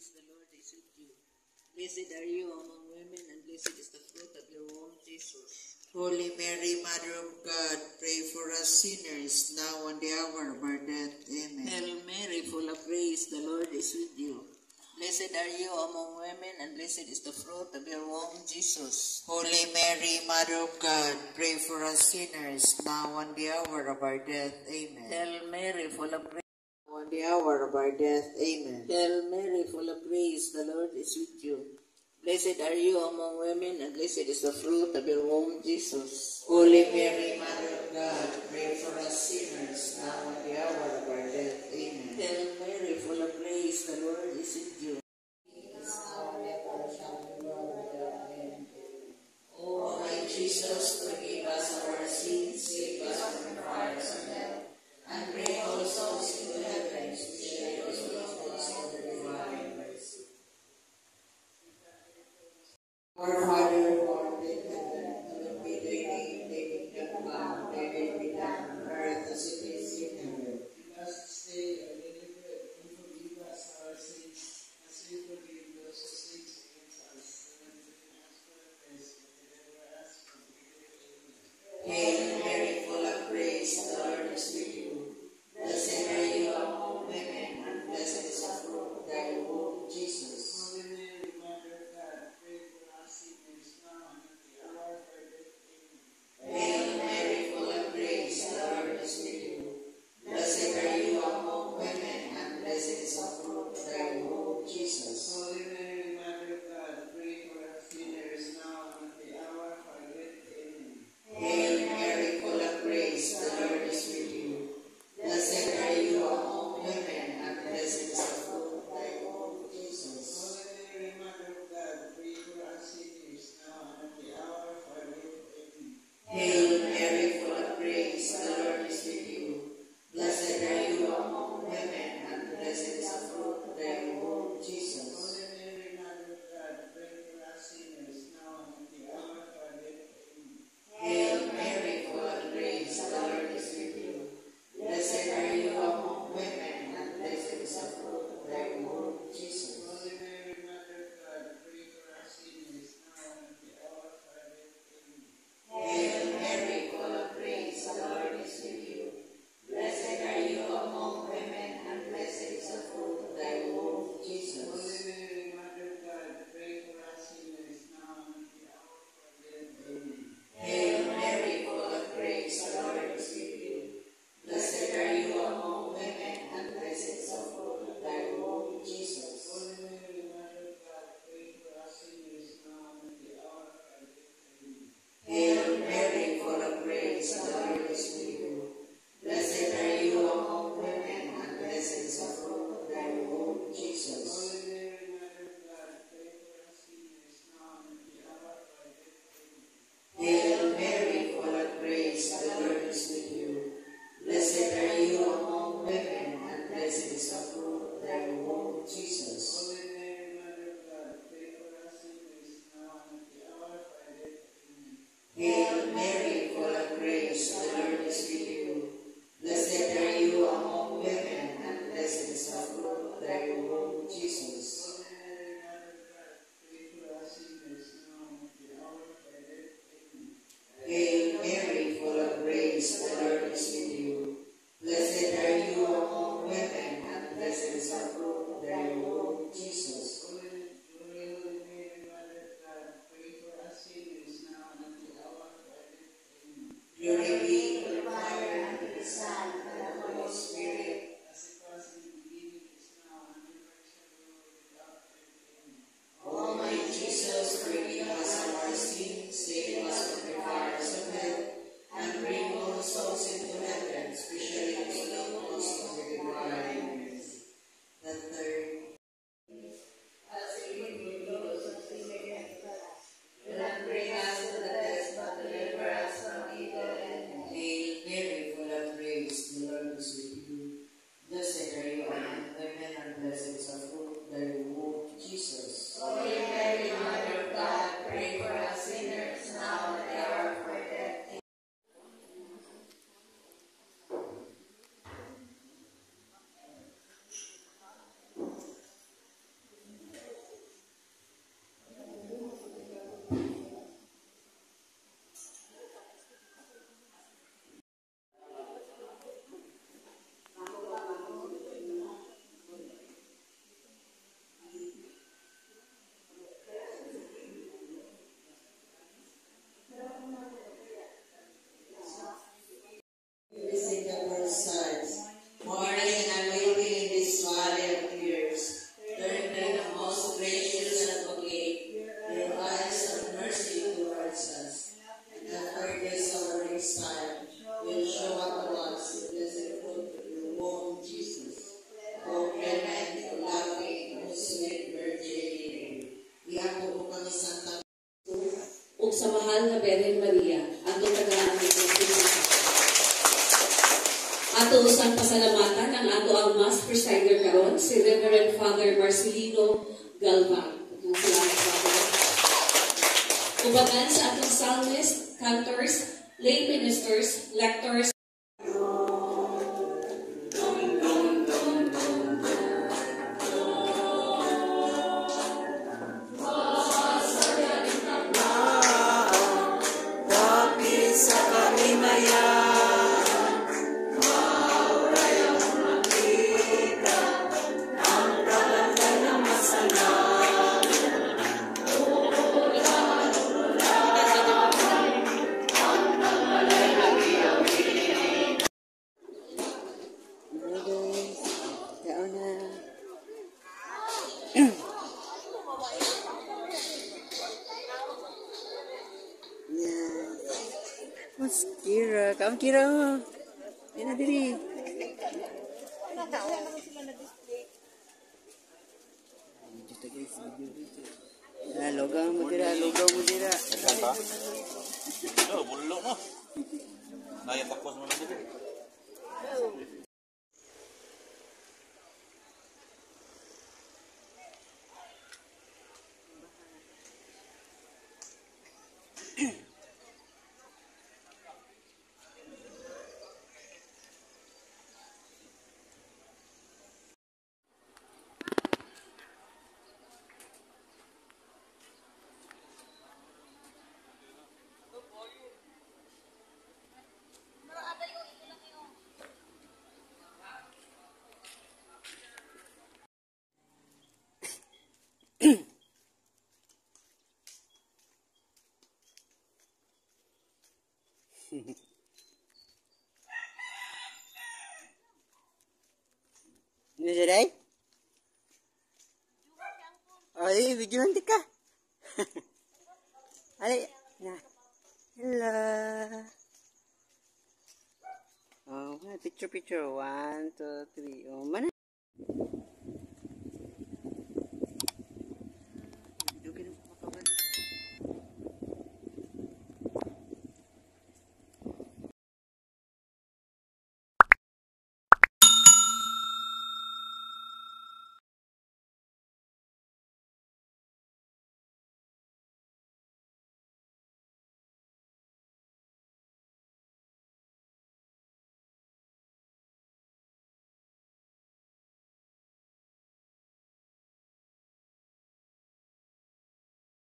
praise, the Lord is with you. Blessed are you among women, and blessed is the fruit of your womb, Jesus. Holy Mary, Mother of God, pray for us sinners, now and the hour of our death. Amen. Hail Mary, full of grace, the Lord is with you. Blessed are you among women, and blessed is the fruit of your womb, Jesus. Holy Mary, Mother of God, pray for us sinners, now and the hour of our death. Amen. Hail Mary, full of grace. On the hour of our death. Amen. Hail Mary, full of grace, the Lord is with you. Blessed are you among women, and blessed is the fruit of your womb, Jesus. Holy Mary, Mother of God, pray for us sinners, now and the hour of our death. Amen. Hail Mary, full of grace, the Lord is with you. O my Jesus, forgive us our sins, save us from the fires of hell, and bring all souls into heaven, especially those who are most in the divine mercy. Our Father, who art in heaven, hallowed be thy name, thy kingdom come, thy will be done on earth as it is in heaven. sa mahal na Birhen Maria, ato tagaan ng ato usang pasalamatan ang ato ang Mass Presider karon, si Reverend Father Marcelino Galvan. Salamat, Father. Ubagan sa atong psalmists, cantors, lay ministers, lectors, Mas Kira, kamu Kira. Ini diri. Logaw mo dira. Kanta? Oh, bullo no. Naya tapos mo dito. Ini jerai? Oh, ini video nanti kah? Ali, nah, hello. Oh, picture, 1, 2, 3. Oh, mana?